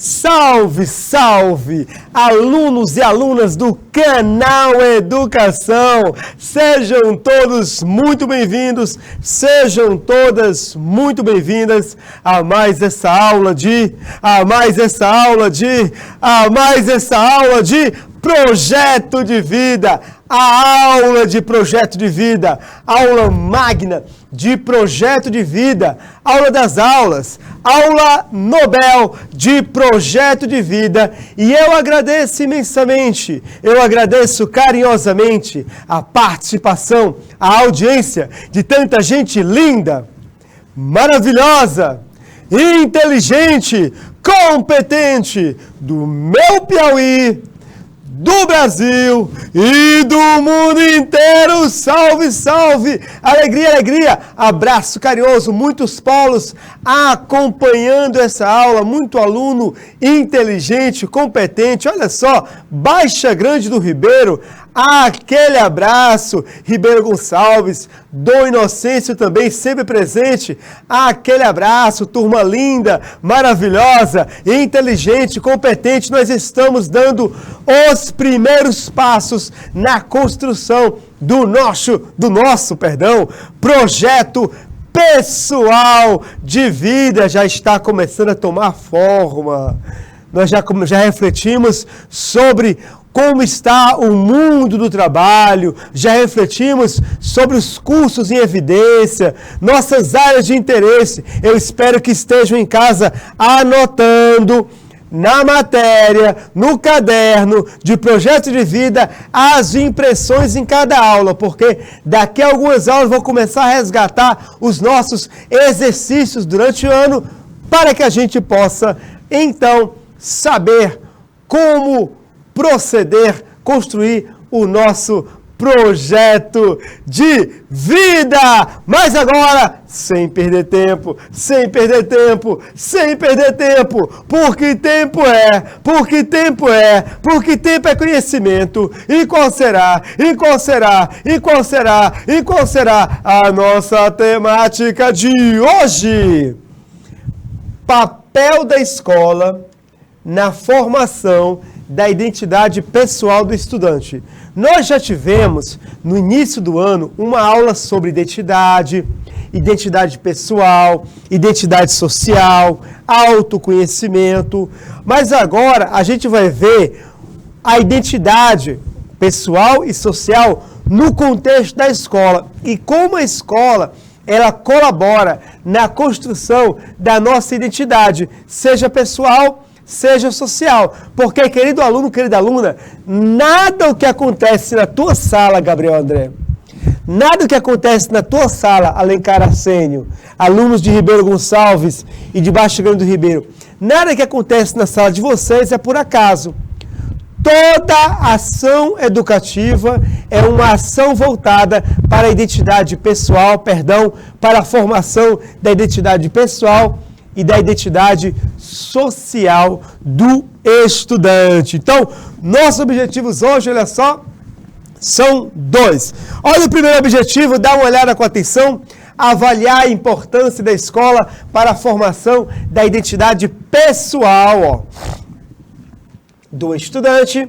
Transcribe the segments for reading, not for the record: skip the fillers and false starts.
Salve, salve, alunos e alunas do canal Educação! Sejam todos muito bem-vindos, sejam todas muito bem-vindas a mais essa aula de Projeto de Vida, a aula de Projeto de Vida, aula magna de Projeto de Vida, aula das aulas, aula Nobel de Projeto de Vida. E eu agradeço imensamente, eu agradeço carinhosamente a participação, a audiência de tanta gente linda, maravilhosa, inteligente, competente do meu Piauí, do Brasil e do mundo inteiro. Salve, salve! Alegria, alegria! Abraço carinhoso, muitos polos acompanhando essa aula, muito aluno inteligente, competente. Olha só, Baixa Grande do Ribeiro, aquele abraço. Ribeiro Gonçalves, Dom Inocêncio também sempre presente. Aquele abraço, turma linda, maravilhosa, inteligente, competente. Nós estamos dando os primeiros passos na construção do nosso projeto pessoal de vida. Já está começando a tomar forma. Nós já refletimos sobre como está o mundo do trabalho, já refletimos sobre os cursos em evidência, nossas áreas de interesse. Eu espero que estejam em casa anotando na matéria, no caderno de Projeto de Vida, as impressões em cada aula, porque daqui a algumas aulas vou começar a resgatar os nossos exercícios durante o ano, para que a gente possa, então, saber como proceder, construir o nosso projeto de vida. Mas agora, sem perder tempo, porque tempo é conhecimento. E qual será a nossa temática de hoje? Papel da escola na formação da identidade pessoal do estudante. Nós já tivemos, no início do ano, uma aula sobre identidade pessoal, identidade social, autoconhecimento, mas agora a gente vai ver a identidade pessoal e social no contexto da escola e como a escola ela colabora na construção da nossa identidade, seja pessoal, seja social. Porque, querido aluno, querida aluna, nada o que acontece na tua sala, Gabriel André, nada o que acontece na tua sala, Alencar Arsênio, alunos de Ribeiro Gonçalves e de Baixa Grande do Ribeiro, nada que acontece na sala de vocês é por acaso. Toda ação educativa é uma ação voltada para a identidade pessoal, para a formação da identidade pessoal e da identidade social do estudante. Então, nossos objetivos hoje, olha só, são 2. Olha o primeiro objetivo, dá uma olhada com atenção, avaliar a importância da escola para a formação da identidade pessoal, do estudante.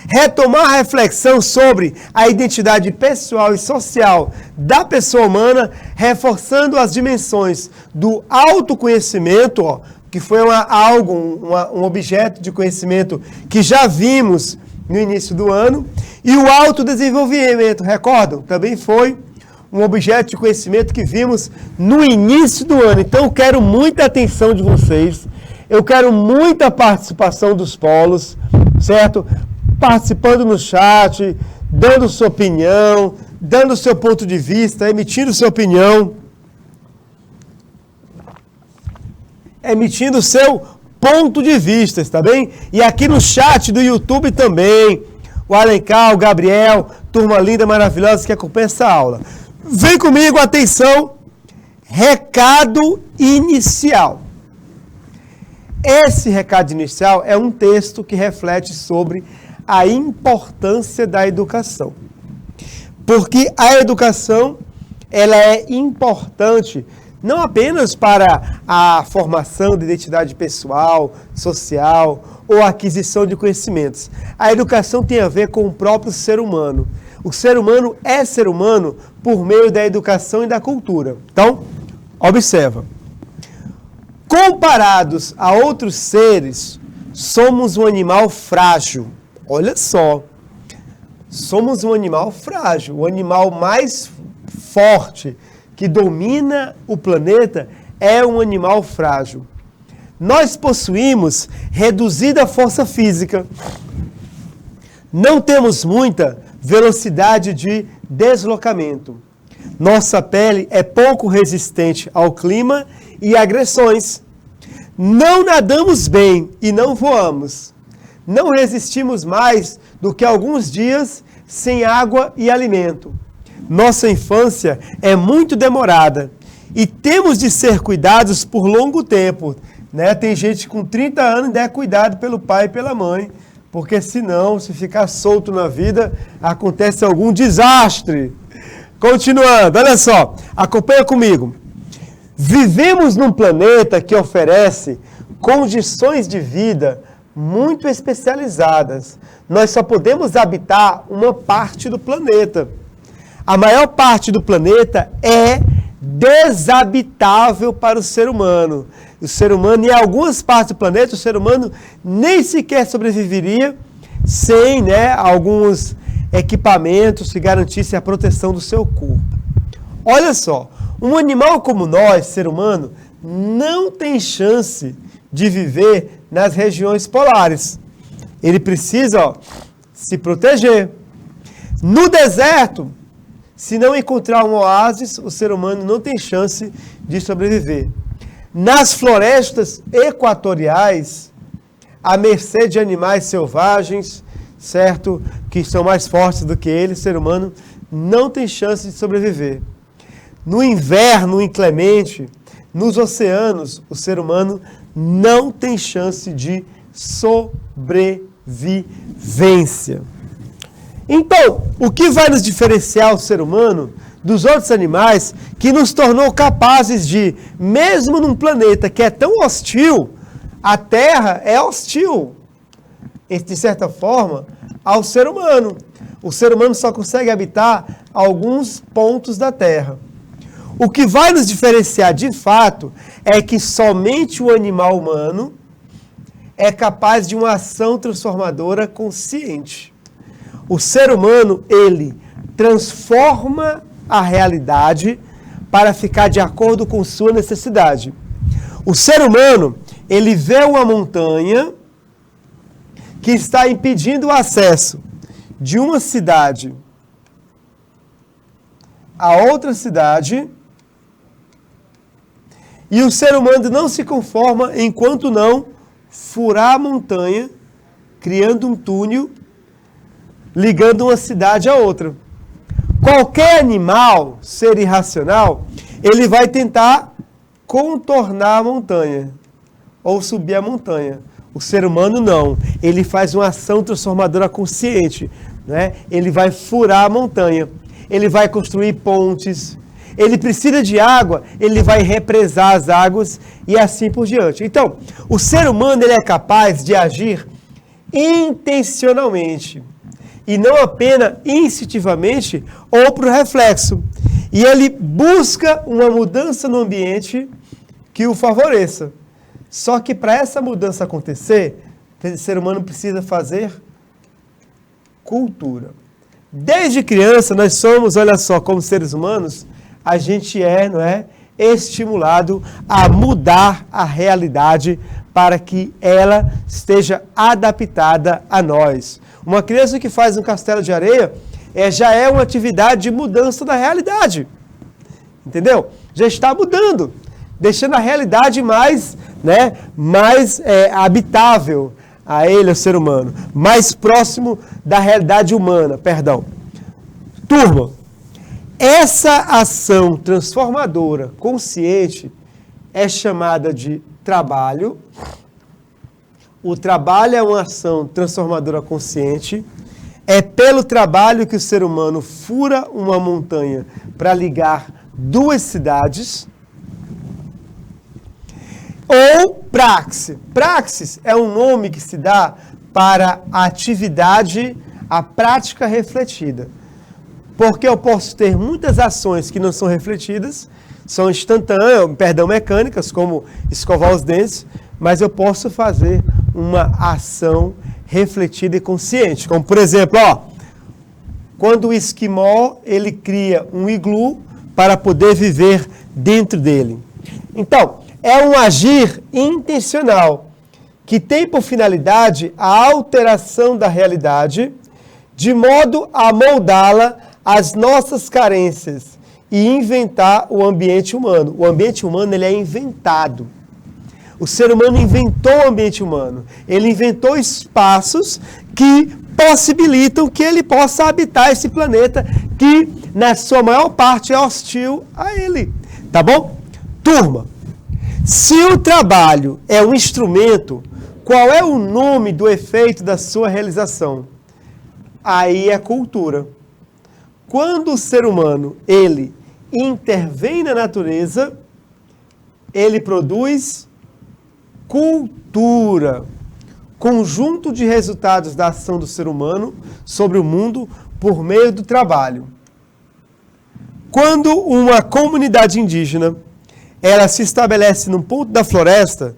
Retomar a reflexão sobre a identidade pessoal e social da pessoa humana, reforçando as dimensões do autoconhecimento, que foi um objeto de conhecimento que já vimos no início do ano, e o autodesenvolvimento, recordam? Também foi um objeto de conhecimento que vimos no início do ano. Então, eu quero muita atenção de vocês, eu quero muita participação dos polos, certo? Participando no chat, dando sua opinião, dando seu ponto de vista, emitindo sua opinião, emitindo seu ponto de vista, está bem? E aqui no chat do YouTube também, o Alencar, o Gabriel, turma linda, maravilhosa que acompanha essa aula. Vem comigo, atenção, recado inicial. Esse recado inicial é um texto que reflete sobre a importância da educação. Porque a educação, ela é importante não apenas para a formação de identidade pessoal, social ou aquisição de conhecimentos. A educação tem a ver com o próprio ser humano. O ser humano é ser humano por meio da educação e da cultura. Então, observa. Comparados a outros seres, somos um animal frágil. Olha só. Somos um animal frágil, o animal mais forte que domina o planeta é um animal frágil. Nós possuímos reduzida força física, não temos muita velocidade de deslocamento. Nossa pele é pouco resistente ao clima e agressões. Não nadamos bem e não voamos. Não resistimos mais do que alguns dias sem água e alimento. Nossa infância é muito demorada e temos de ser cuidados por longo tempo. Né? Tem gente com 30 anos e é cuidado pelo pai e pela mãe, porque senão, se ficar solto na vida, acontece algum desastre. Continuando, olha só, acompanha comigo. Vivemos num planeta que oferece condições de vida muito especializadas. Nós só podemos habitar uma parte do planeta. A maior parte do planeta é desabitável para o ser humano. O ser humano, em algumas partes do planeta, o ser humano nem sequer sobreviveria sem, alguns equipamentos que garantissem a proteção do seu corpo. Olha só, um animal como nós, ser humano, não tem chance de viver nas regiões polares. Ele precisa se proteger. No deserto, se não encontrar um oásis, o ser humano não tem chance de sobreviver. Nas florestas equatoriais, à mercê de animais selvagens, certo? Que são mais fortes do que ele, o ser humano não tem chance de sobreviver. No inverno inclemente, nos oceanos, o ser humano não tem chance de sobrevivência. Então, o que vai nos diferenciar o ser humano dos outros animais que nos tornou capazes de, mesmo num planeta que é tão hostil, a Terra é hostil, de certa forma, ao ser humano. O ser humano só consegue habitar alguns pontos da Terra. O que vai nos diferenciar de fato é que somente o animal humano é capaz de uma ação transformadora consciente. O ser humano, ele transforma a realidade para ficar de acordo com sua necessidade. O ser humano, ele vê uma montanha que está impedindo o acesso de uma cidade a outra cidade, e o ser humano não se conforma enquanto não furar a montanha, criando um túnel, ligando uma cidade a outra. Qualquer animal, ser irracional, ele vai tentar contornar a montanha ou subir a montanha. O ser humano não. Ele faz uma ação transformadora consciente. Né? Ele vai furar a montanha. Ele vai construir pontes. Ele precisa de água, ele vai represar as águas e assim por diante. Então, o ser humano ele é capaz de agir intencionalmente e não apenas instintivamente ou por reflexo. E ele busca uma mudança no ambiente que o favoreça. Só que para essa mudança acontecer, o ser humano precisa fazer cultura. Desde criança, nós somos, olha só, como seres humanos, a gente estimulado a mudar a realidade para que ela esteja adaptada a nós. Uma criança que faz um castelo de areia já é uma atividade de mudança da realidade. Entendeu? Já está mudando, deixando a realidade mais habitável a ele, ao ser humano, mais próximo da realidade humana, Turma, essa ação transformadora, consciente, é chamada de trabalho. O trabalho é uma ação transformadora consciente. É pelo trabalho que o ser humano fura uma montanha para ligar duas cidades. Ou praxe. Praxis é um nome que se dá para a atividade, a prática refletida. Porque eu posso ter muitas ações que não são refletidas, são instantâneas, mecânicas, como escovar os dentes, mas eu posso fazer uma ação refletida e consciente. Como, por exemplo, quando o esquimó ele cria um iglu para poder viver dentro dele. Então, é um agir intencional, que tem por finalidade a alteração da realidade, de modo a moldá-la às nossas carências e inventar o ambiente humano. O ambiente humano ele é inventado. O ser humano inventou o ambiente humano. Ele inventou espaços que possibilitam que ele possa habitar esse planeta que, na sua maior parte, é hostil a ele. Tá bom? Turma, se o trabalho é um instrumento, qual é o nome do efeito da sua realização? Aí é cultura. Quando o ser humano, ele intervém na natureza, ele produz cultura. Conjunto de resultados da ação do ser humano sobre o mundo por meio do trabalho. Quando uma comunidade indígena, ela se estabelece num ponto da floresta,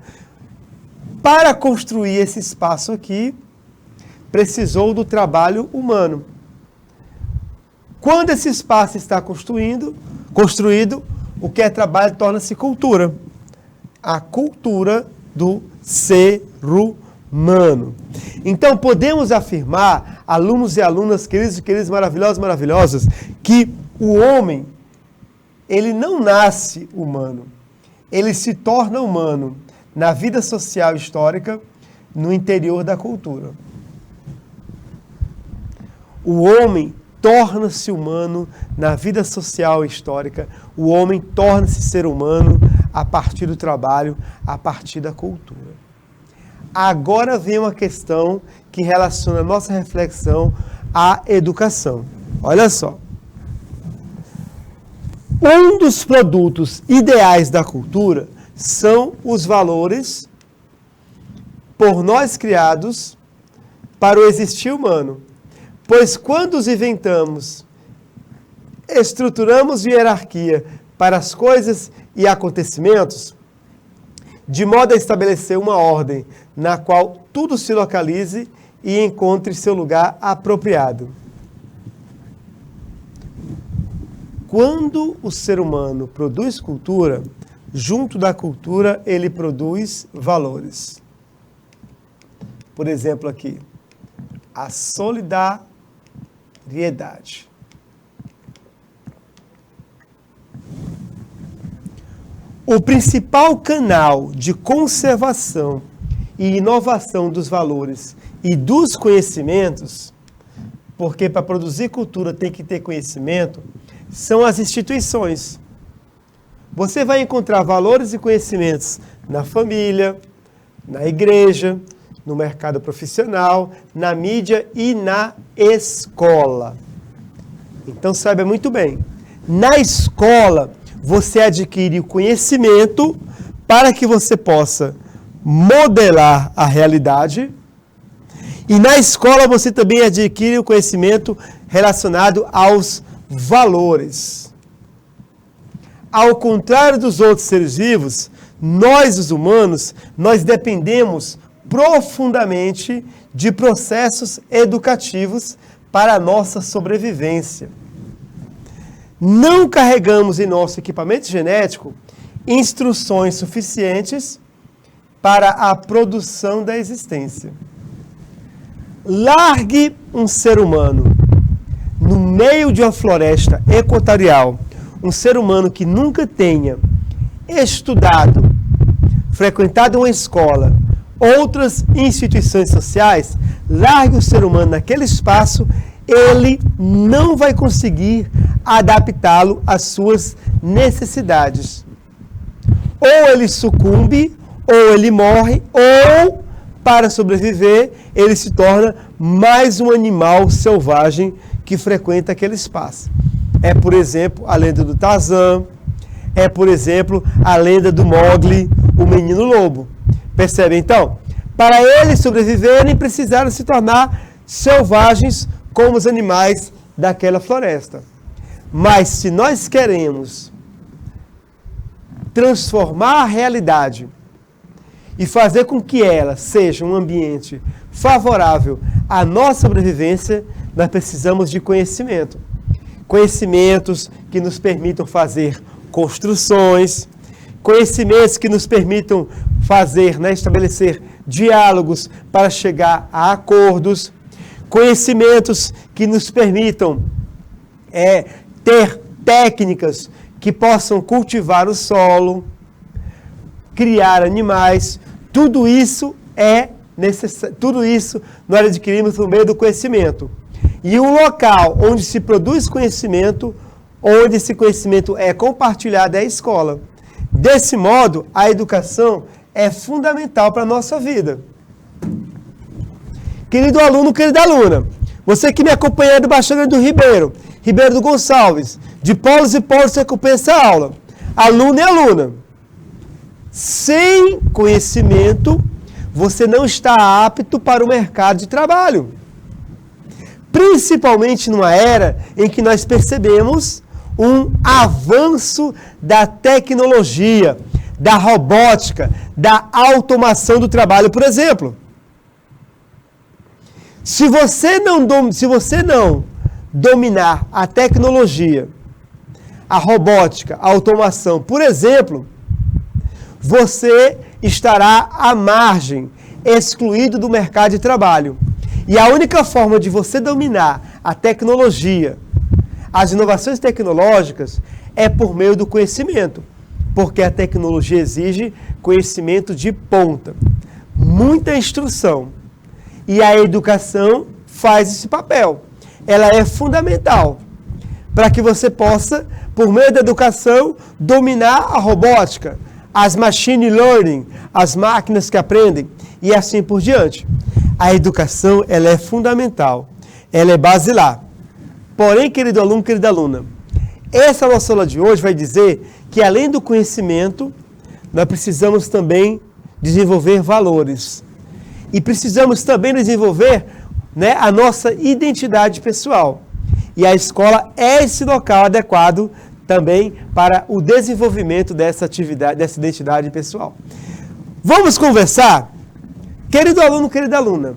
para construir esse espaço aqui, precisou do trabalho humano. Quando esse espaço está construído, o que é trabalho torna-se cultura. A cultura do ser humano. Então, podemos afirmar, alunos e alunas, queridos e queridas, maravilhosos, maravilhosas, que o homem, ele não nasce humano. Ele se torna humano na vida social histórica, no interior da cultura. O homem torna-se humano na vida social histórica, o homem torna-se ser humano a partir do trabalho, a partir da cultura. Agora vem uma questão que relaciona a nossa reflexão à educação. Olha só. Um dos produtos ideais da cultura são os valores por nós criados para o existir humano. Pois quando os inventamos, estruturamos hierarquia para as coisas e acontecimentos, de modo a estabelecer uma ordem na qual tudo se localize e encontre seu lugar apropriado. Quando o ser humano produz cultura, junto da cultura ele produz valores. Por exemplo aqui, a solidariedade. O principal canal de conservação e inovação dos valores e dos conhecimentos, porque para produzir cultura tem que ter conhecimento, são as instituições. Você vai encontrar valores e conhecimentos na família, na igreja, no mercado profissional, na mídia e na escola. Então saiba muito bem, na escola você adquire o conhecimento para que você possa modelar a realidade. E na escola você também adquire o conhecimento relacionado aos valores. Ao contrário dos outros seres vivos, nós, os humanos, nós dependemos profundamente de processos educativos para a nossa sobrevivência. Não carregamos em nosso equipamento genético instruções suficientes para a produção da existência. Largue um ser humano no meio de uma floresta equatorial, um ser humano que nunca tenha estudado, frequentado uma escola, outras instituições sociais, largue o ser humano naquele espaço, ele não vai conseguir adaptá-lo às suas necessidades. Ou ele sucumbe, ou ele morre, ou, para sobreviver, ele se torna mais um animal selvagem que frequenta aquele espaço. É, por exemplo, a lenda do Tarzan, é, por exemplo, a lenda do Mowgli, o menino lobo. Percebe então? Para eles sobreviverem, precisaram se tornar selvagens como os animais daquela floresta. Mas se nós queremos transformar a realidade e fazer com que ela seja um ambiente favorável à nossa sobrevivência, nós precisamos de conhecimento. Conhecimentos que nos permitam fazer construções, conhecimentos que nos permitam fazer, estabelecer diálogos para chegar a acordos, conhecimentos que nos permitam ter técnicas que possam cultivar o solo, criar animais. Tudo isso é necessário, tudo isso nós adquirimos por meio do conhecimento. E um local onde se produz conhecimento, onde esse conhecimento é compartilhado, é a escola. Desse modo, a educação é fundamental para a nossa vida. Querido aluno, querida aluna, você que me acompanha do Baixada do Ribeiro do Gonçalves, de polos e polos, você acompanha essa aula. Aluno e aluna. Sem conhecimento, você não está apto para o mercado de trabalho. Principalmente numa era em que nós percebemos um avanço da tecnologia, da robótica, da automação do trabalho, por exemplo. Se você não dominar a tecnologia, a robótica, a automação, por exemplo, você estará à margem, excluído do mercado de trabalho. E a única forma de você dominar a tecnologia, as inovações tecnológicas, é por meio do conhecimento. Porque a tecnologia exige conhecimento de ponta, muita instrução. E a educação faz esse papel. Ela é fundamental para que você possa, por meio da educação, dominar a robótica, as machine learning, as máquinas que aprendem e assim por diante. A educação, ela é fundamental, ela é basilar. Porém, querido aluno, querida aluna, essa nossa aula de hoje vai dizer que além do conhecimento, nós precisamos também desenvolver valores. E precisamos também desenvolver a nossa identidade pessoal. E a escola é esse local adequado também para o desenvolvimento dessa atividade, dessa identidade pessoal. Vamos conversar? Querido aluno, querida aluna,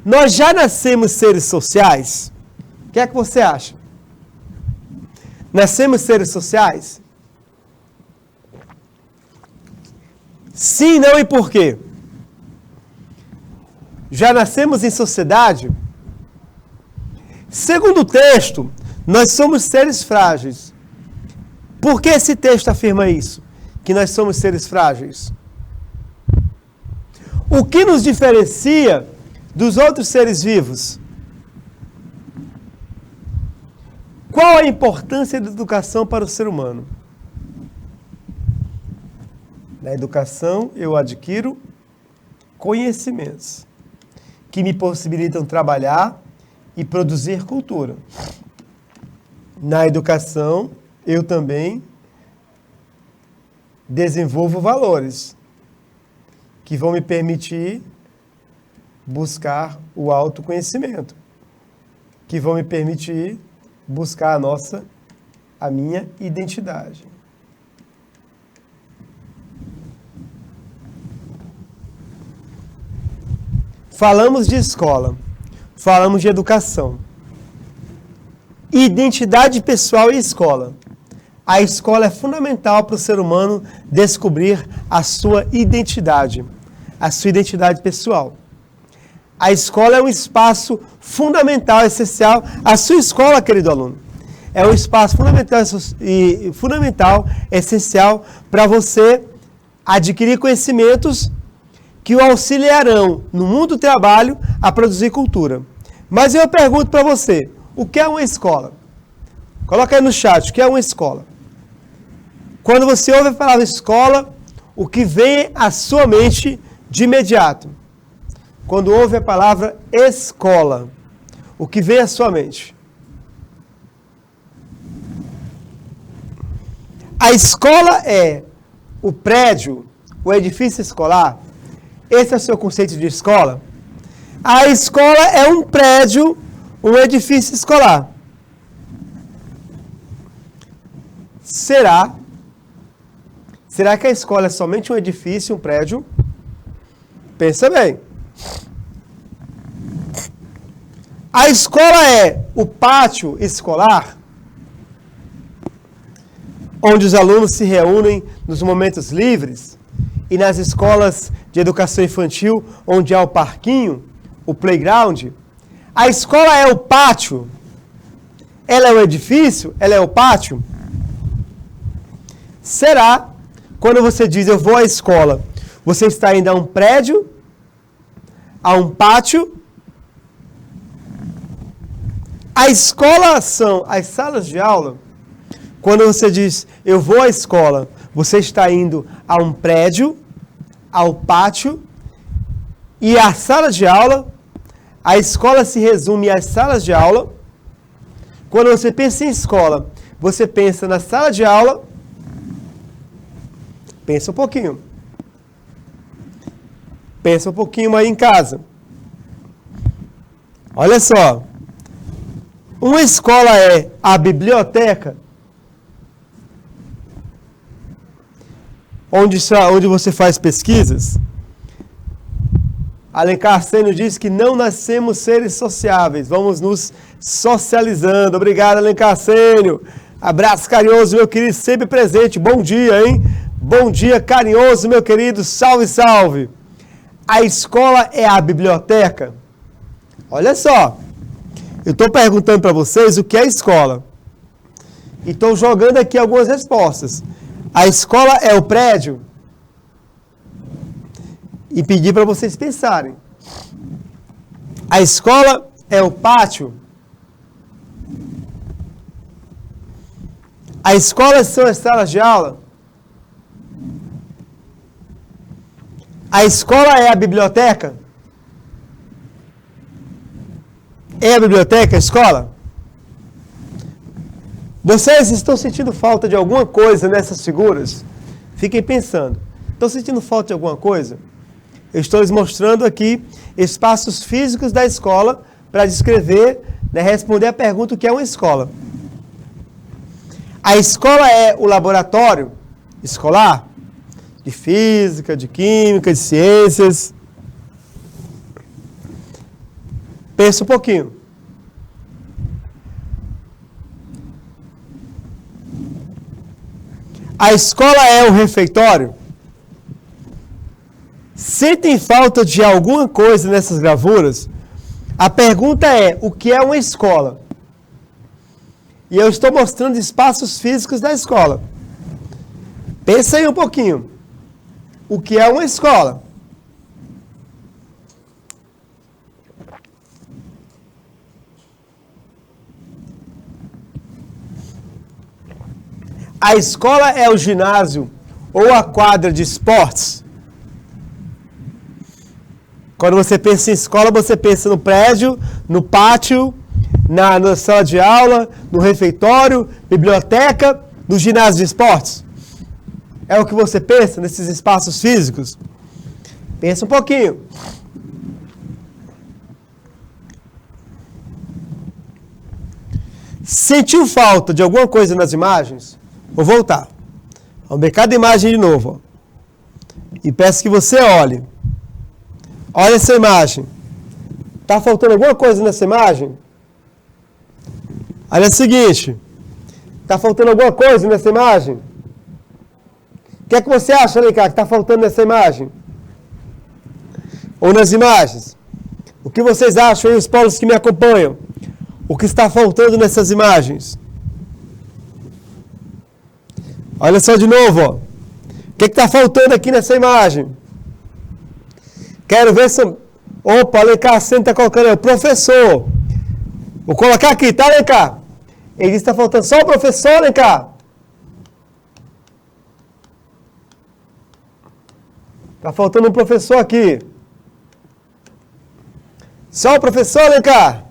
nós já nascemos seres sociais? O que é que você acha? Nascemos seres sociais? Sim, não e por quê? Já nascemos em sociedade? Segundo o texto, nós somos seres frágeis. Por que esse texto afirma isso? Que nós somos seres frágeis? O que nos diferencia dos outros seres vivos? Qual a importância da educação para o ser humano? Na educação, eu adquiro conhecimentos que me possibilitam trabalhar e produzir cultura. Na educação, eu também desenvolvo valores que vão me permitir buscar o autoconhecimento, que vão me permitir buscar a minha identidade. Falamos de escola, falamos de educação. Identidade pessoal e escola. A escola é fundamental para o ser humano descobrir a sua identidade pessoal. A escola é um espaço fundamental, essencial. A sua escola, querido aluno, é um espaço fundamental, essencial para você adquirir conhecimentos que o auxiliarão no mundo do trabalho a produzir cultura. Mas eu pergunto para você, o que é uma escola? Coloca aí no chat, o que é uma escola? Quando você ouve a palavra escola, o que vem à sua mente de imediato? Quando ouve a palavra escola, o que vem à sua mente? A escola é o prédio o edifício escolar? Esse é o seu conceito de escola? A escola é um prédio, um edifício escolar. Será que a escola é somente um edifício, um prédio? Pensa bem. A escola é o pátio escolar, onde os alunos se reúnem nos momentos livres, e nas escolas de educação infantil, onde há o parquinho, o playground. A escola é o pátio. Ela é o edifício? Ela é o pátio? Será, quando você diz eu vou à escola, você está indo a um prédio, a um pátio? A escola são as salas de aula. Quando você diz eu vou à escola, você está indo a um prédio, ao pátio e à sala de aula. A escola se resume às salas de aula. Quando você pensa em escola, você pensa na sala de aula. Pensa um pouquinho. Pensa um pouquinho aí em casa. Olha só. Uma escola é a biblioteca, onde você faz pesquisas. Alencar Sênio diz que não nascemos seres sociáveis, vamos nos socializando. Obrigado, Alencar Sênio. Abraço carinhoso, meu querido, sempre presente. Bom dia, hein? Bom dia, carinhoso, meu querido. Salve, salve. A escola é a biblioteca. Olha só. Eu estou perguntando para vocês o que é escola. E estou jogando aqui algumas respostas. A escola é o prédio? E pedir para vocês pensarem. A escola é o pátio? A escola são as salas de aula? A escola é a biblioteca? É a biblioteca a escola? Vocês estão sentindo falta de alguma coisa nessas figuras? Fiquem pensando. Estão sentindo falta de alguma coisa? Eu estou lhes mostrando aqui espaços físicos da escola para descrever, responder a pergunta o que é uma escola. A escola é o laboratório escolar de física, de química, de ciências. Pensa um pouquinho. A escola é o refeitório? Sentem falta de alguma coisa nessas gravuras? A pergunta é, o que é uma escola? E eu estou mostrando espaços físicos da escola. Pensa aí um pouquinho. O que é uma escola? A escola é o ginásio ou a quadra de esportes? Quando você pensa em escola, você pensa no prédio, no pátio, na sala de aula, no refeitório, biblioteca, no ginásio de esportes? É o que você pensa nesses espaços físicos? Pensa um pouquinho. Sentiu falta de alguma coisa nas imagens? Vou voltar. Vamos ver cada imagem de novo. Ó. E peço que você olhe. Olha essa imagem. Está faltando alguma coisa nessa imagem? Olha o seguinte. Está faltando alguma coisa nessa imagem? O que é que você acha, Alencar, que está faltando nessa imagem? Ou nas imagens? O que vocês acham aí, os polos que me acompanham? O que está faltando nessas imagens? Olha só de novo, ó. O que está faltando aqui nessa imagem? Quero ver se... Opa, Alencar, você está colocando aí, o professor. Vou colocar aqui, tá, Alencar? Ele está faltando só o professor, Alencar. Está faltando um professor aqui. Só o professor, Alencar.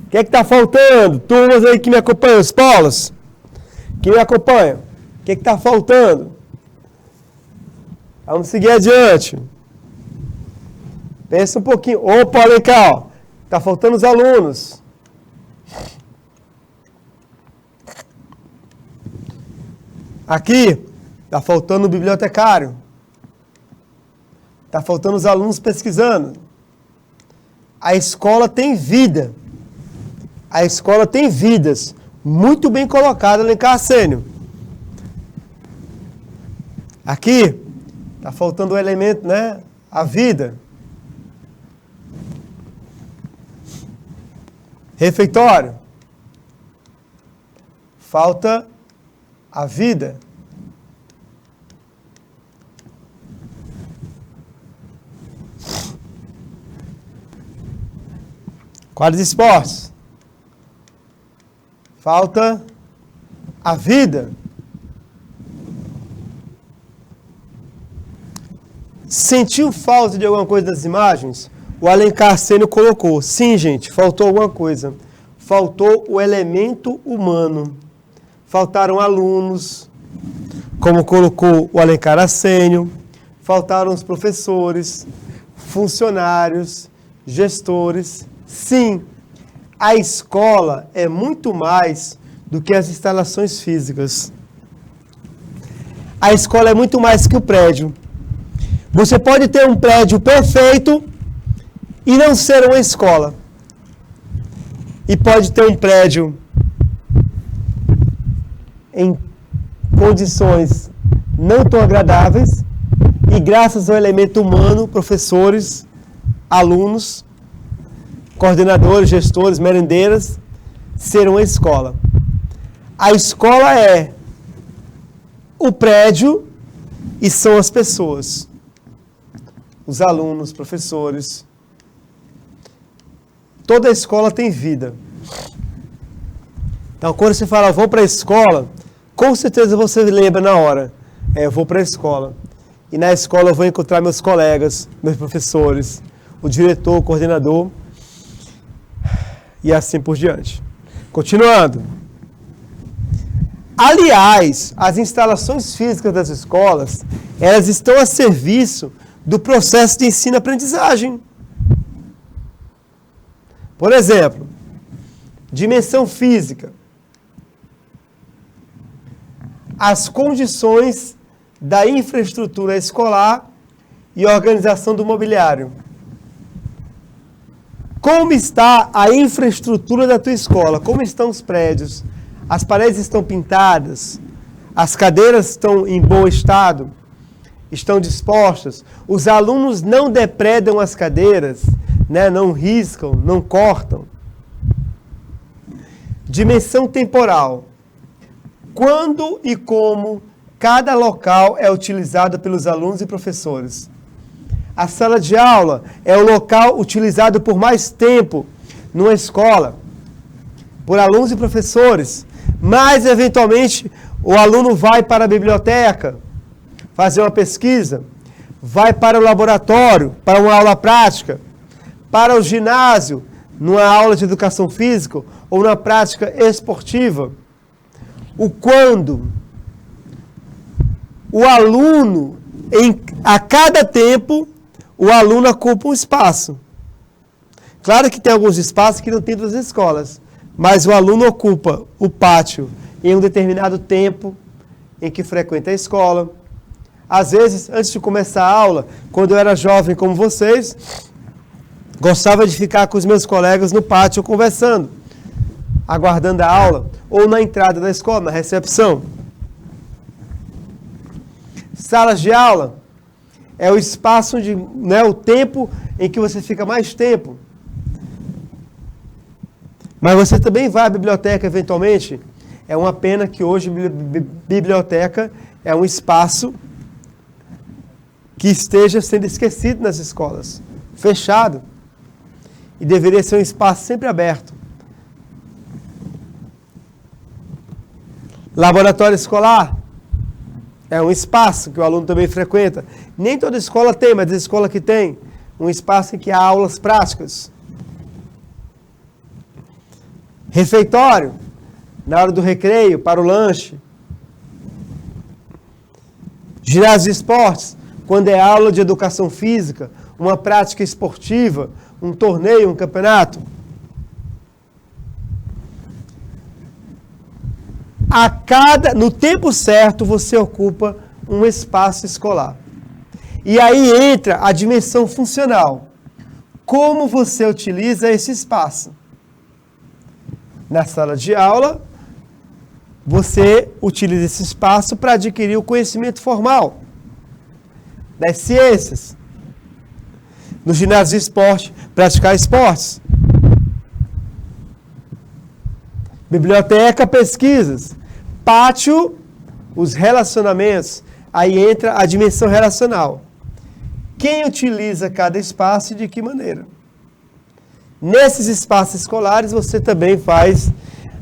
O que é que está faltando? Turmas aí que me acompanham, os polos que me acompanham. O que está faltando? Vamos seguir adiante. Pensa um pouquinho. Opa, olha cá, está faltando os alunos. Aqui, está faltando o bibliotecário. Está faltando os alunos pesquisando. A escola tem vida. A escola tem vidas. Muito bem colocado, Alencar Arsênio. Aqui, está faltando o elemento, né? A vida. Refeitório. Falta a vida. Quadros de esportes. Falta a vida. Sentiu falta de alguma coisa das imagens? O Alencar Arsênio colocou. Sim, gente, faltou alguma coisa. Faltou o elemento humano. Faltaram alunos, como colocou o Alencar Arsênio. Faltaram os professores, funcionários, gestores. Sim, a escola é muito mais do que as instalações físicas. A escola é muito mais que o prédio. Você pode ter um prédio perfeito e não ser uma escola. E pode ter um prédio em condições não tão agradáveis e graças ao elemento humano, professores, alunos, coordenadores, gestores, merendeiras, ser uma escola. A escola é o prédio e são as pessoas. Os alunos, professores. Toda escola tem vida. Então, quando você fala, vou para a escola, com certeza você lembra na hora. Eu vou para a escola. E na escola eu vou encontrar meus colegas, meus professores, o diretor, o coordenador, e assim por diante. Continuando. Aliás, as instalações físicas das escolas, elas estão a serviço do processo de ensino-aprendizagem. Por exemplo, dimensão física. As condições da infraestrutura escolar e organização do mobiliário. Como está a infraestrutura da tua escola? Como estão os prédios? As paredes estão pintadas? As cadeiras estão em bom estado? Estão dispostas? Os alunos não depredam as cadeiras, né? Não riscam, não cortam. Dimensão temporal. Quando e como cada local é utilizado pelos alunos e professores. A sala de aula é o local utilizado por mais tempo numa escola, por alunos e professores. Mas, eventualmente, o aluno vai para a biblioteca fazer uma pesquisa, vai para o laboratório, para uma aula prática, para o ginásio, numa aula de educação física ou na prática esportiva. O quando o aluno, a cada tempo, o aluno ocupa um espaço. Claro que tem alguns espaços que não tem das escolas, mas o aluno ocupa o pátio em um determinado tempo em que frequenta a escola. Às vezes, antes de começar a aula, quando eu era jovem como vocês, gostava de ficar com os meus colegas no pátio conversando, aguardando a aula, ou na entrada da escola, na recepção. Salas de aula é o espaço, o tempo em que você fica mais tempo. Mas você também vai à biblioteca eventualmente. É uma pena que hoje biblioteca é um espaço que esteja sendo esquecido nas escolas, fechado. E deveria ser um espaço sempre aberto. Laboratório escolar é um espaço que o aluno também frequenta. Nem toda escola tem, mas a escola que tem, um espaço em que há aulas práticas. Refeitório, na hora do recreio, para o lanche. Ginásio de esportes, quando é aula de educação física, uma prática esportiva, um torneio, um campeonato. No tempo certo, você ocupa um espaço escolar. E aí entra a dimensão funcional. Como você utiliza esse espaço? Na sala de aula, você utiliza esse espaço para adquirir o conhecimento formal das ciências. No ginásio de esporte, praticar esportes. Biblioteca, pesquisas. Pátio, os relacionamentos. Aí entra a dimensão relacional. Quem utiliza cada espaço e de que maneira? Nesses espaços escolares, você também faz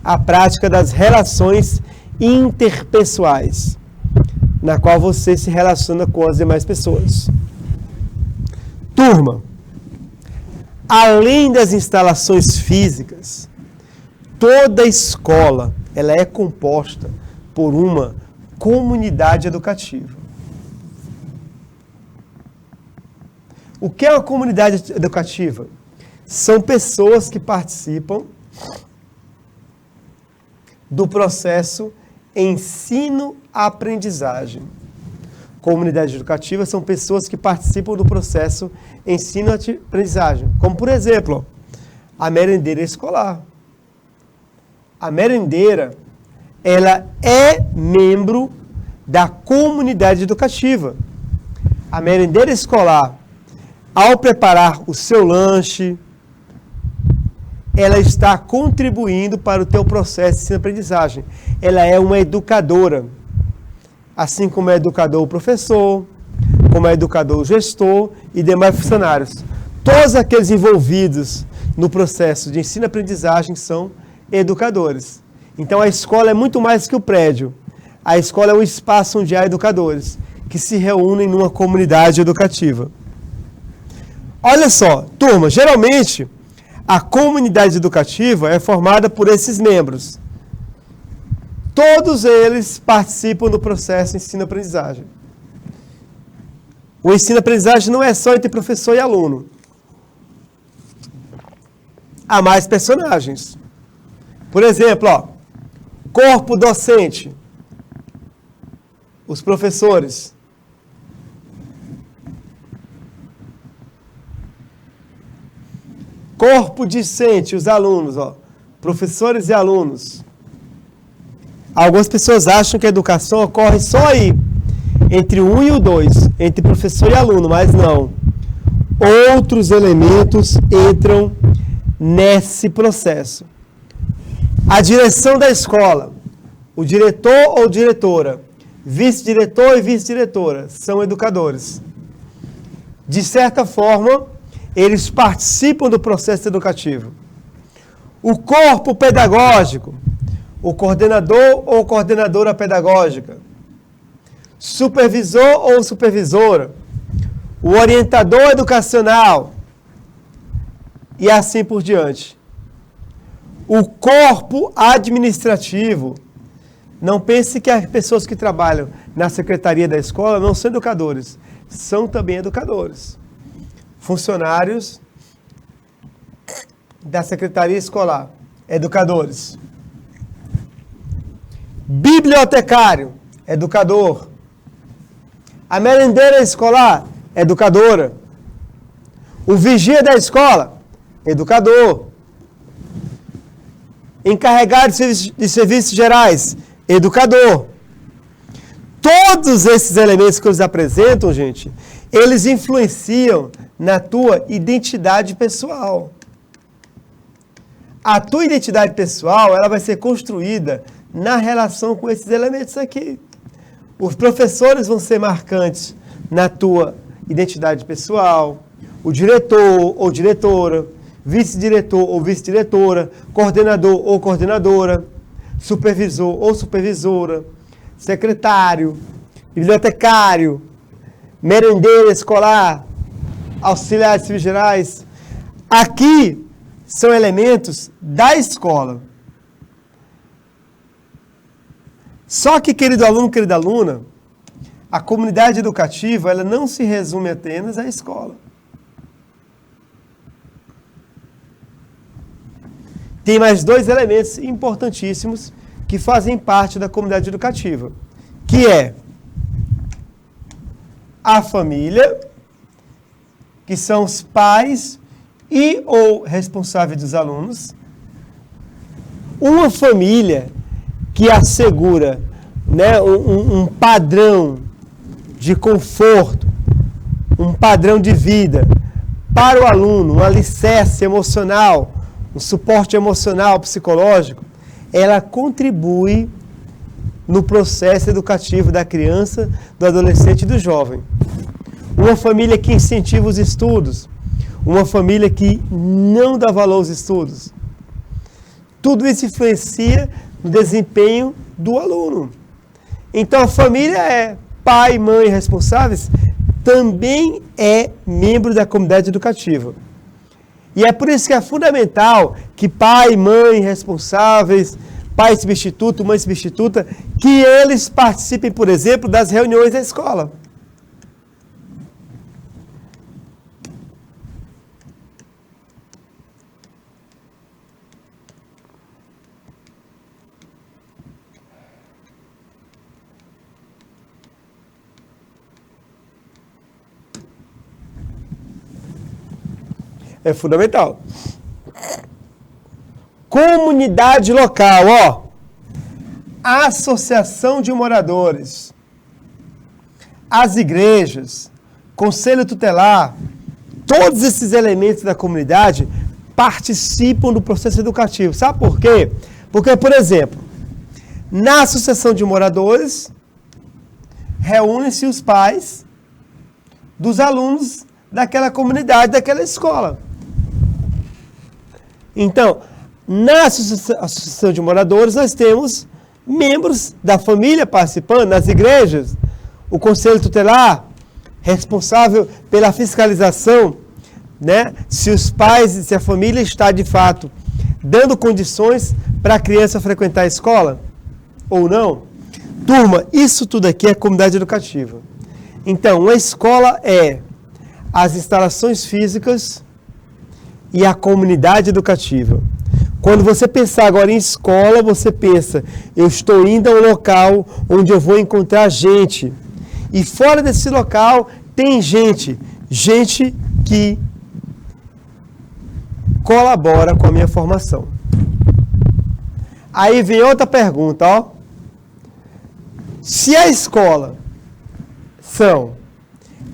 a prática das relações interpessoais, na qual você se relaciona com as demais pessoas. Turma, além das instalações físicas, toda escola ela é composta por uma comunidade educativa. O que é uma comunidade educativa? São pessoas que participam do processo ensino-aprendizagem. Comunidade educativa são pessoas que participam do processo ensino-aprendizagem. Como, por exemplo, a merendeira escolar. A merendeira, ela é membro da comunidade educativa. A merendeira escolar, ao preparar o seu lanche, ela está contribuindo para o teu processo de ensino-aprendizagem. Ela é uma educadora. Assim como é educador o professor, como é educador o gestor e demais funcionários. Todos aqueles envolvidos no processo de ensino-aprendizagem são educadores. Então a escola é muito mais que o prédio. A escola é um espaço onde há educadores que se reúnem numa comunidade educativa. Olha só, turma, geralmente a comunidade educativa é formada por esses membros. Todos eles participam do processo de ensino-aprendizagem. O ensino-aprendizagem não é só entre professor e aluno. Há mais personagens. Por exemplo, corpo docente. Os professores. Corpo discente, os alunos, professores e alunos. Algumas pessoas acham que a educação ocorre só aí, entre o 1 e o 2, entre professor e aluno, mas não. Outros elementos entram nesse processo. A direção da escola, o diretor ou diretora, vice-diretor e vice-diretora, são educadores. De certa forma, eles participam do processo educativo. O corpo pedagógico, o coordenador ou coordenadora pedagógica, supervisor ou supervisora, o orientador educacional e assim por diante. O corpo administrativo, não pense que as pessoas que trabalham na secretaria da escola não são educadores, são também educadores. Funcionários da secretaria escolar, educadores. Bibliotecário, educador. A merendeira escolar, educadora. O vigia da escola, educador. Encarregado de serviços gerais, educador. Todos esses elementos que eles apresentam, gente, eles influenciam na tua identidade pessoal. A tua identidade pessoal, ela vai ser construída na relação com esses elementos aqui. Os professores vão ser marcantes na tua identidade pessoal, o diretor ou diretora, vice-diretor ou vice-diretora, coordenador ou coordenadora, supervisor ou supervisora, secretário, bibliotecário, merendeira escolar, auxiliares civis gerais. Aqui são elementos da escola. Só que, querido aluno, querida aluna, a comunidade educativa ela não se resume apenas à escola. Tem mais dois elementos importantíssimos que fazem parte da comunidade educativa, que é a família, que são os pais e ou responsáveis dos alunos, uma família que assegura, né, um padrão de conforto, um padrão de vida para o aluno, um alicerce emocional, um suporte emocional, psicológico, ela contribui no processo educativo da criança, do adolescente e do jovem. Uma família que incentiva os estudos, uma família que não dá valor aos estudos. Tudo isso influencia no desempenho do aluno. Então a família é pai, mãe responsáveis, também é membro da comunidade educativa. E é por isso que é fundamental que pai, mãe responsáveis, pai substituto, mãe substituta, que eles participem, por exemplo, das reuniões da escola. É fundamental. Comunidade local, ó. Associação de moradores. As igrejas, conselho tutelar, todos esses elementos da comunidade participam do processo educativo. Sabe por quê? Porque, por exemplo, na associação de moradores, reúnem-se os pais dos alunos daquela comunidade, daquela escola. Então, na associação de moradores, nós temos membros da família participando, nas igrejas, o conselho tutelar, responsável pela fiscalização, né? Se os pais, se a família está de fato dando condições para a criança frequentar a escola ou não. Turma, isso tudo aqui é comunidade educativa. Então, uma escola é as instalações físicas e a comunidade educativa. Quando você pensar agora em escola, você pensa, eu estou indo a um local onde eu vou encontrar gente. E fora desse local tem gente que colabora com a minha formação. Aí vem outra pergunta, ó. Se a escola são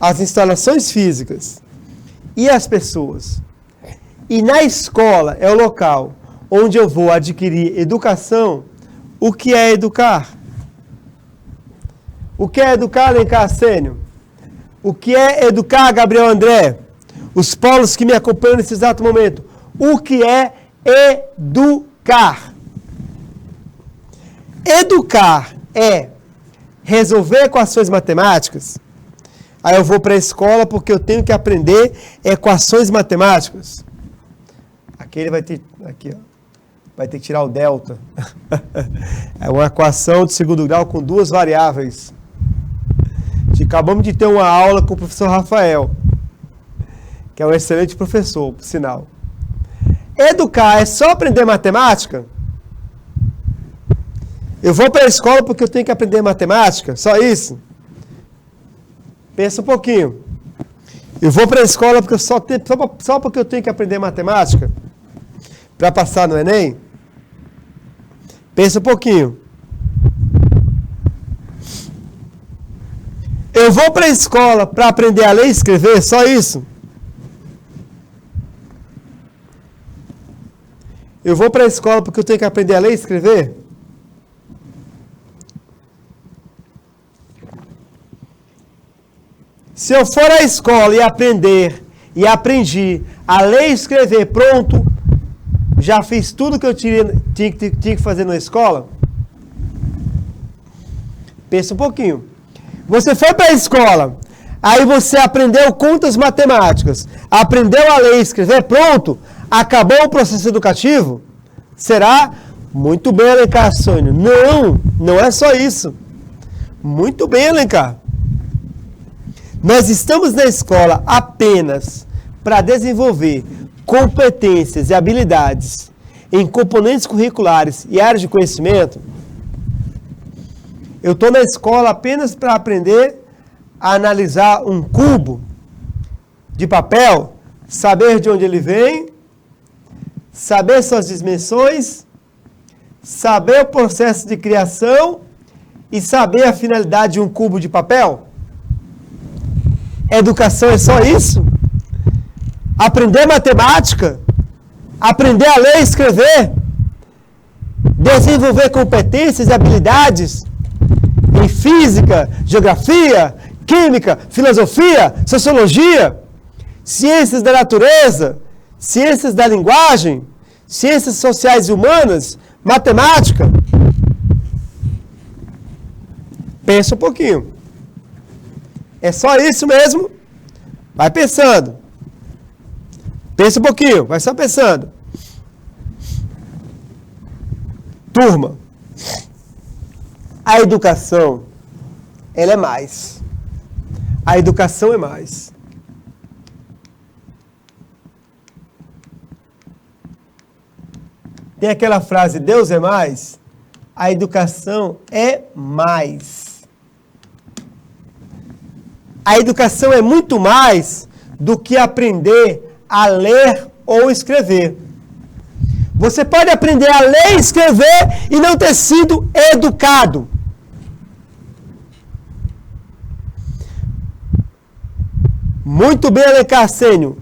as instalações físicas e as pessoas, e na escola é o local onde eu vou adquirir educação, o que é educar? O que é educar, Alencar Arsênio? O que é educar, Gabriel André? Os polos que me acompanham nesse exato momento. O que é educar? Educar é resolver equações matemáticas. Aí eu vou para a escola porque eu tenho que aprender equações matemáticas. Aqui ele vai ter, aqui, ó, vai ter que tirar o delta. É uma equação de segundo grau com duas variáveis. Acabamos de ter uma aula com o professor Rafael, que é um excelente professor, por sinal. Educar é só aprender matemática? Eu vou para a escola porque eu tenho que aprender matemática? Só isso? Pensa um pouquinho. Eu vou para a escola porque só porque eu tenho que aprender matemática? Para passar no Enem? Pensa um pouquinho. Eu vou para a escola para aprender a ler e escrever? Só isso? Eu vou para a escola porque eu tenho que aprender a ler e escrever? Se eu for à escola e aprender, e aprendi a ler e escrever, pronto, já fiz tudo que eu tinha que fazer na escola? Pensa um pouquinho. Você foi para a escola, aí você aprendeu contas matemáticas, aprendeu a ler e escrever, pronto, acabou o processo educativo? Será? Muito bem, Alencar Sônia. Não, não é só isso. Muito bem, Alencar. Nós estamos na escola apenas para desenvolver competências e habilidades em componentes curriculares e áreas de conhecimento. Eu estou na escola apenas para aprender a analisar um cubo de papel, saber de onde ele vem, saber suas dimensões, saber o processo de criação e saber a finalidade de um cubo de papel? Educação é só isso? Aprender matemática? Aprender a ler e escrever? Desenvolver competências e habilidades em física, geografia, química, filosofia, sociologia, ciências da natureza, ciências da linguagem, ciências sociais e humanas, matemática? Pensa um pouquinho. É só isso mesmo? Vai pensando. Pensa um pouquinho, vai só pensando. Turma, a educação, ela é mais. A educação é mais. Tem aquela frase, Deus é mais? A educação é mais. A educação é muito mais do que aprender a ler ou escrever. Você pode aprender a ler e escrever e não ter sido educado. Muito bem, Alencar Sênio.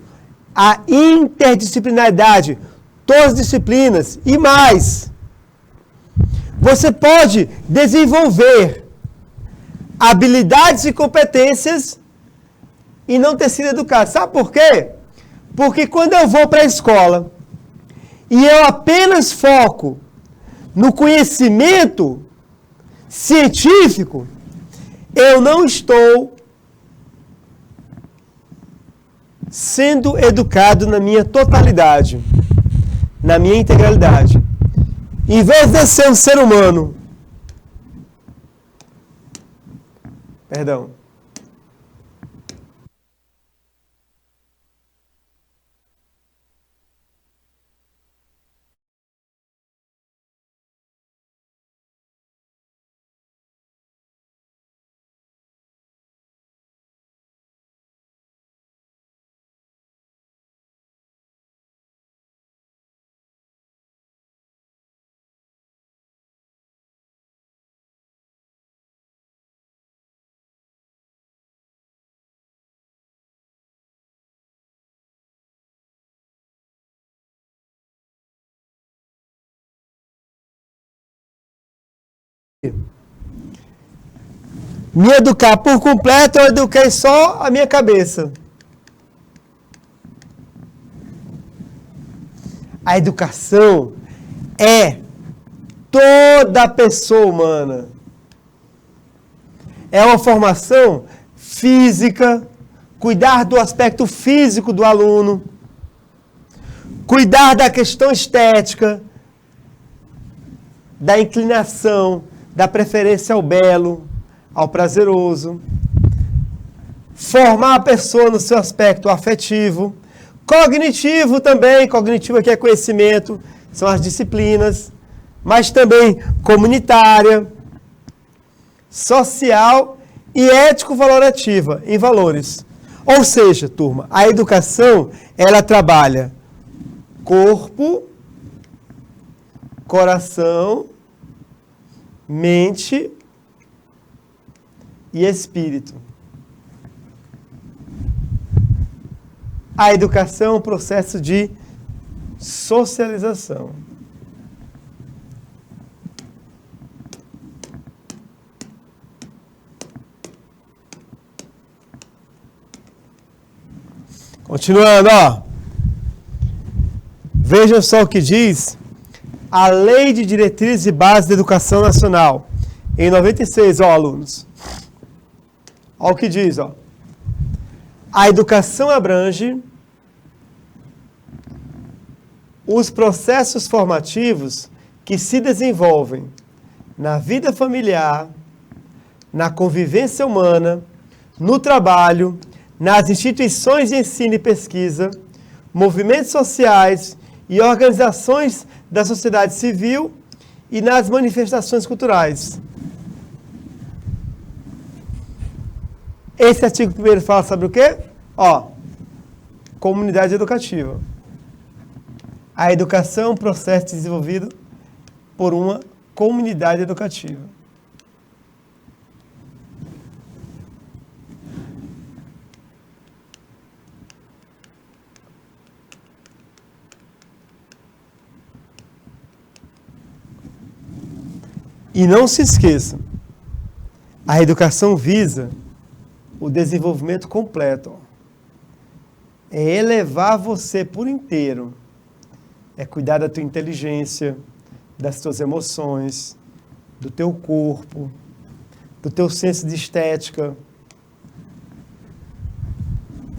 A interdisciplinaridade, todas as disciplinas e mais. Você pode desenvolver habilidades e competências e não ter sido educado. Sabe por quê? Porque quando eu vou para a escola e eu apenas foco no conhecimento científico, eu não estou sendo educado na minha totalidade, na minha integralidade. Em vez de ser um ser humano, perdão, me educar por completo, eu eduquei só a minha cabeça. A educação é toda a pessoa humana. É uma formação física, cuidar do aspecto físico do aluno, cuidar da questão estética, da inclinação, da preferência ao belo, ao prazeroso, formar a pessoa no seu aspecto afetivo, cognitivo também, cognitivo aqui é conhecimento, são as disciplinas, mas também comunitária, social e ético-valorativa, em valores. Ou seja, turma, a educação, ela trabalha corpo, coração, mente e espírito. A educação é um processo de socialização. Continuando, ó. Vejam só o que diz a Lei de Diretrizes e Bases da Educação Nacional, em 96, ó, alunos. Olha o que diz, ó. A educação abrange os processos formativos que se desenvolvem na vida familiar, na convivência humana, no trabalho, nas instituições de ensino e pesquisa, movimentos sociais e organizações da sociedade civil e nas manifestações culturais. Esse artigo primeiro fala sobre o quê? Comunidade educativa. A educação é um processo desenvolvido por uma comunidade educativa. E não se esqueçam, a educação visa o desenvolvimento completo. É elevar você por inteiro. É cuidar da tua inteligência, das tuas emoções, do teu corpo, do teu senso de estética,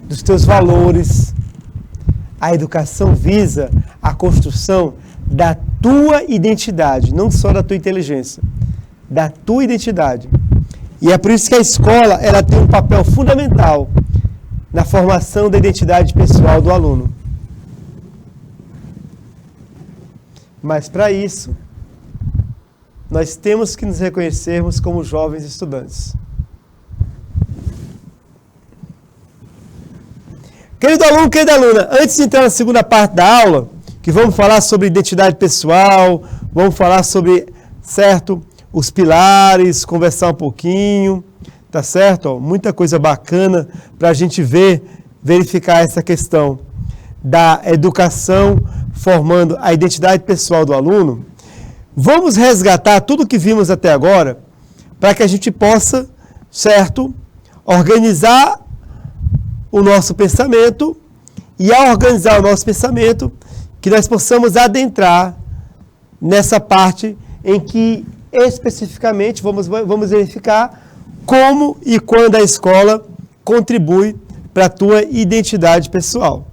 dos teus valores. A educação visa a construção da tua identidade, não só da tua inteligência, da tua identidade. E é por isso que a escola ela tem um papel fundamental na formação da identidade pessoal do aluno. Mas para isso, nós temos que nos reconhecermos como jovens estudantes. Querido aluno, querida aluna, antes de entrar na segunda parte da aula, que vamos falar sobre identidade pessoal, vamos falar sobre, certo, os pilares, conversar um pouquinho, tá certo? Muita coisa bacana para a gente verificar essa questão da educação formando a identidade pessoal do aluno. Vamos resgatar tudo o que vimos até agora para que a gente possa, certo, organizar o nosso pensamento e ao organizar o nosso pensamento, que nós possamos adentrar nessa parte em que especificamente vamos verificar como e quando a escola contribui para a tua identidade pessoal.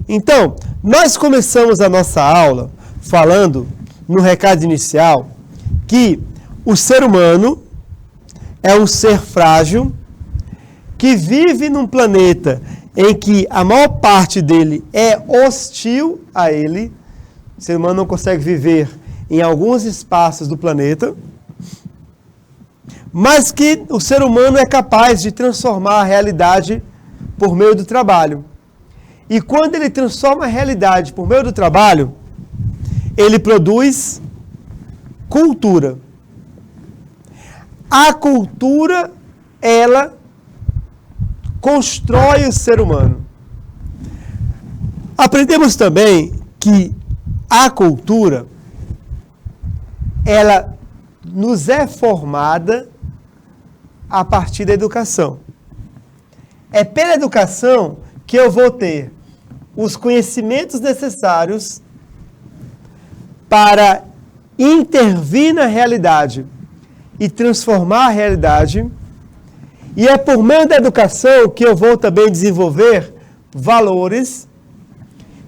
Então, nós começamos a nossa aula falando no recado inicial que o ser humano é um ser frágil que vive num planeta em que a maior parte dele é hostil a ele. O ser humano não consegue viver em alguns espaços do planeta, mas que o ser humano é capaz de transformar a realidade por meio do trabalho. E quando ele transforma a realidade por meio do trabalho, ele produz cultura. A cultura, ela constrói o ser humano. Aprendemos também que a cultura, ela nos é formada a partir da educação. É pela educação que eu vou ter os conhecimentos necessários para intervir na realidade e transformar a realidade. E é por meio da educação que eu vou também desenvolver valores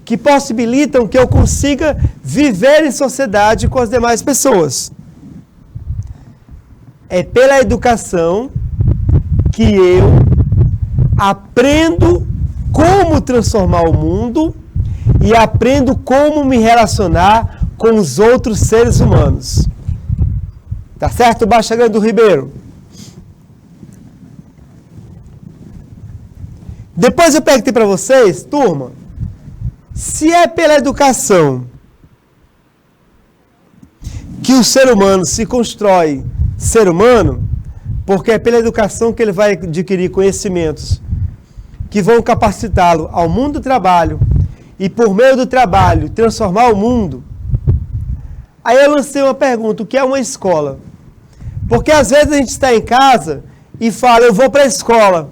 que possibilitam que eu consiga viver em sociedade com as demais pessoas. É pela educação que eu aprendo como transformar o mundo e aprendo como me relacionar com os outros seres humanos. Tá certo, Baixa Grande do Ribeiro? Depois eu perguntei para vocês, turma, se é pela educação que o ser humano se constrói ser humano, porque é pela educação que ele vai adquirir conhecimentos que vão capacitá-lo ao mundo do trabalho e por meio do trabalho transformar o mundo. Aí eu lancei uma pergunta, o que é uma escola? Porque às vezes a gente está em casa e fala, eu vou para a escola.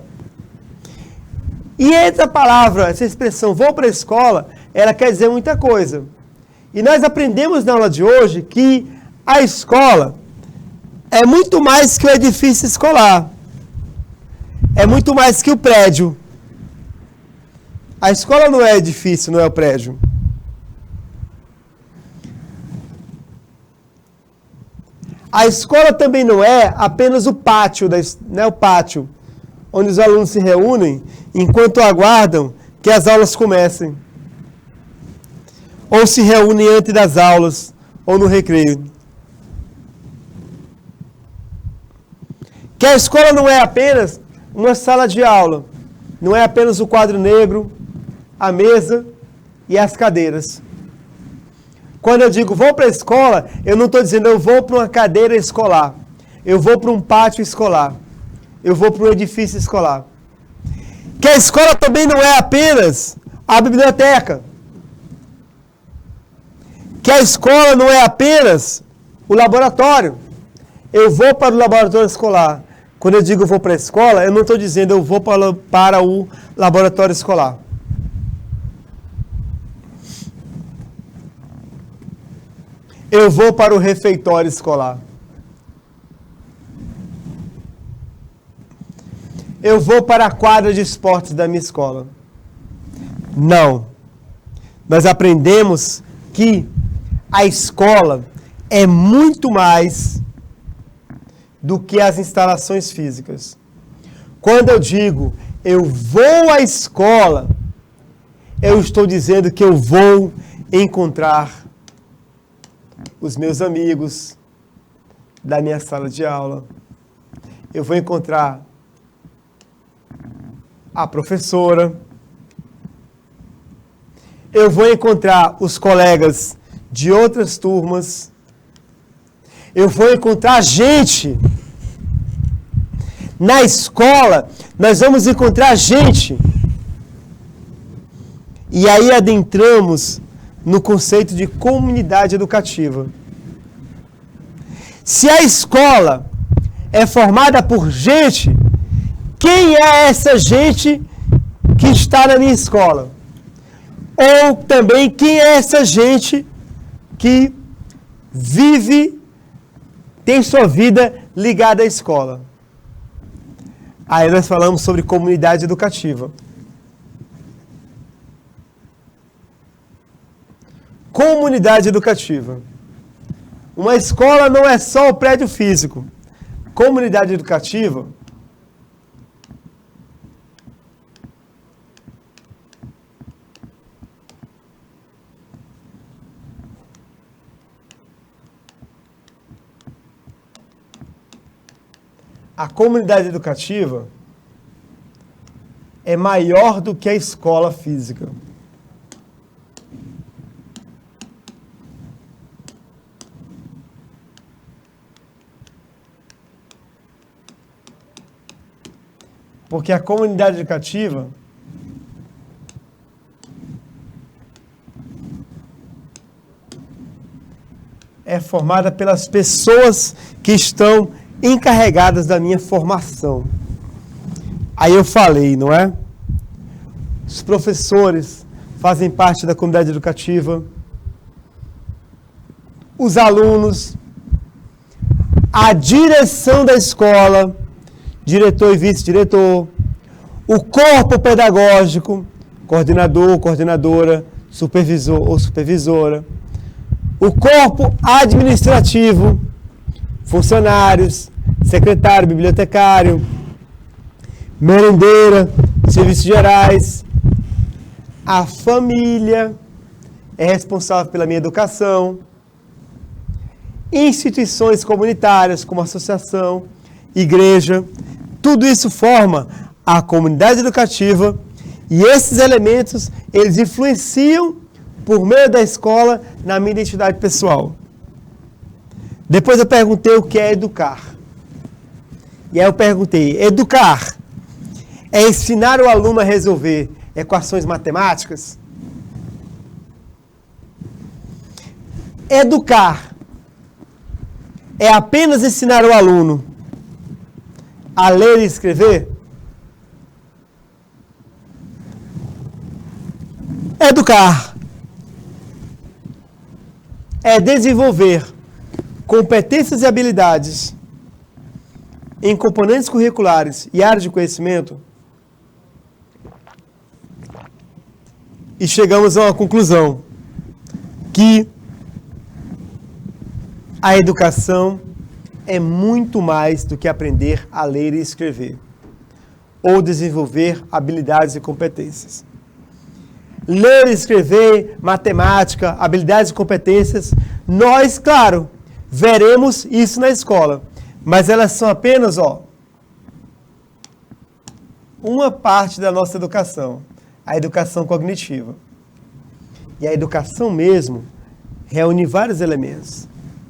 E essa palavra, essa expressão, vou para a escola, ela quer dizer muita coisa. E nós aprendemos na aula de hoje que a escola é muito mais que o edifício escolar. É muito mais que o prédio. A escola não é edifício, não é o prédio. A escola também não é apenas o pátio, não é o pátio onde os alunos se reúnem enquanto aguardam que as aulas comecem. Ou se reúnem antes das aulas, ou no recreio. Que a escola não é apenas uma sala de aula, não é apenas o quadro negro, a mesa e as cadeiras. Quando eu digo vou para a escola, eu não estou dizendo eu vou para uma cadeira escolar, eu vou para um pátio escolar, eu vou para um edifício escolar. Que a escola também não é apenas a biblioteca. Que a escola não é apenas o laboratório. Eu vou para o laboratório escolar. Quando eu digo eu vou para a escola, eu não estou dizendo eu vou para o laboratório escolar. Eu vou para o refeitório escolar. Eu vou para a quadra de esportes da minha escola. Não. Nós aprendemos que a escola é muito mais do que as instalações físicas. Quando eu digo eu vou à escola, eu estou dizendo que eu vou encontrar os meus amigos da minha sala de aula. Eu vou encontrar a professora. Eu vou encontrar os colegas de outras turmas. Eu vou encontrar gente. Na escola, nós vamos encontrar gente. E aí adentramos no conceito de comunidade educativa. Se a escola é formada por gente, quem é essa gente que está na minha escola? Ou também quem é essa gente que vive, tem sua vida ligada à escola? Aí nós falamos sobre comunidade educativa. Comunidade educativa. Uma escola não é só o prédio físico. Comunidade educativa a comunidade educativa é maior do que a escola física. Porque a comunidade educativa é formada pelas pessoas que estão encarregadas da minha formação. Aí eu falei, não é? Os professores fazem parte da comunidade educativa, os alunos, a direção da escola, diretor e vice-diretor, o corpo pedagógico, coordenador, coordenadora, supervisor ou supervisora, o corpo administrativo, funcionários, secretário, bibliotecário, merendeira, serviços gerais, a família é responsável pela minha educação, instituições comunitárias como associação, igreja, tudo isso forma a comunidade educativa e esses elementos, eles influenciam por meio da escola na minha identidade pessoal. Depois eu perguntei o que é educar. E aí eu perguntei, educar é ensinar o aluno a resolver equações matemáticas? Educar é apenas ensinar o aluno a ler e escrever? Educar é desenvolver competências e habilidades em componentes curriculares e áreas de conhecimento? E chegamos a uma conclusão, que a educação é muito mais do que aprender a ler e escrever. ou desenvolver habilidades e competências. Ler e escrever, matemática, habilidades e competências, nós, claro, veremos isso na escola, mas elas são apenas, uma parte da nossa educação, a educação cognitiva. E a educação mesmo reúne vários elementos.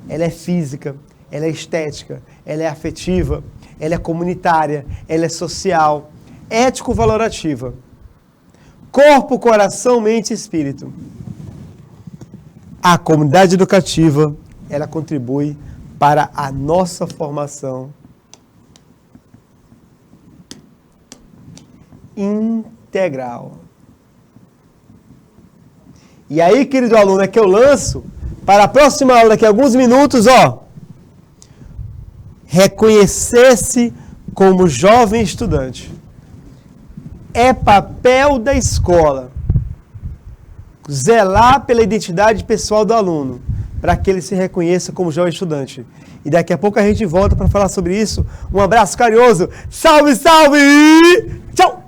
Ela é física, ela é estética, ela é afetiva, ela é comunitária, ela é social, ético-valorativa. Corpo, coração, mente e espírito. A comunidade educativa, ela contribui para a nossa formação integral. E aí, querido aluno, é que eu lanço para a próxima aula, daqui a alguns minutos, reconhecer-se como jovem estudante. É papel da escola zelar pela identidade pessoal do aluno, para que ele se reconheça como jovem estudante. E daqui a pouco a gente volta para falar sobre isso. Um abraço carinhoso. Salve, salve! Tchau!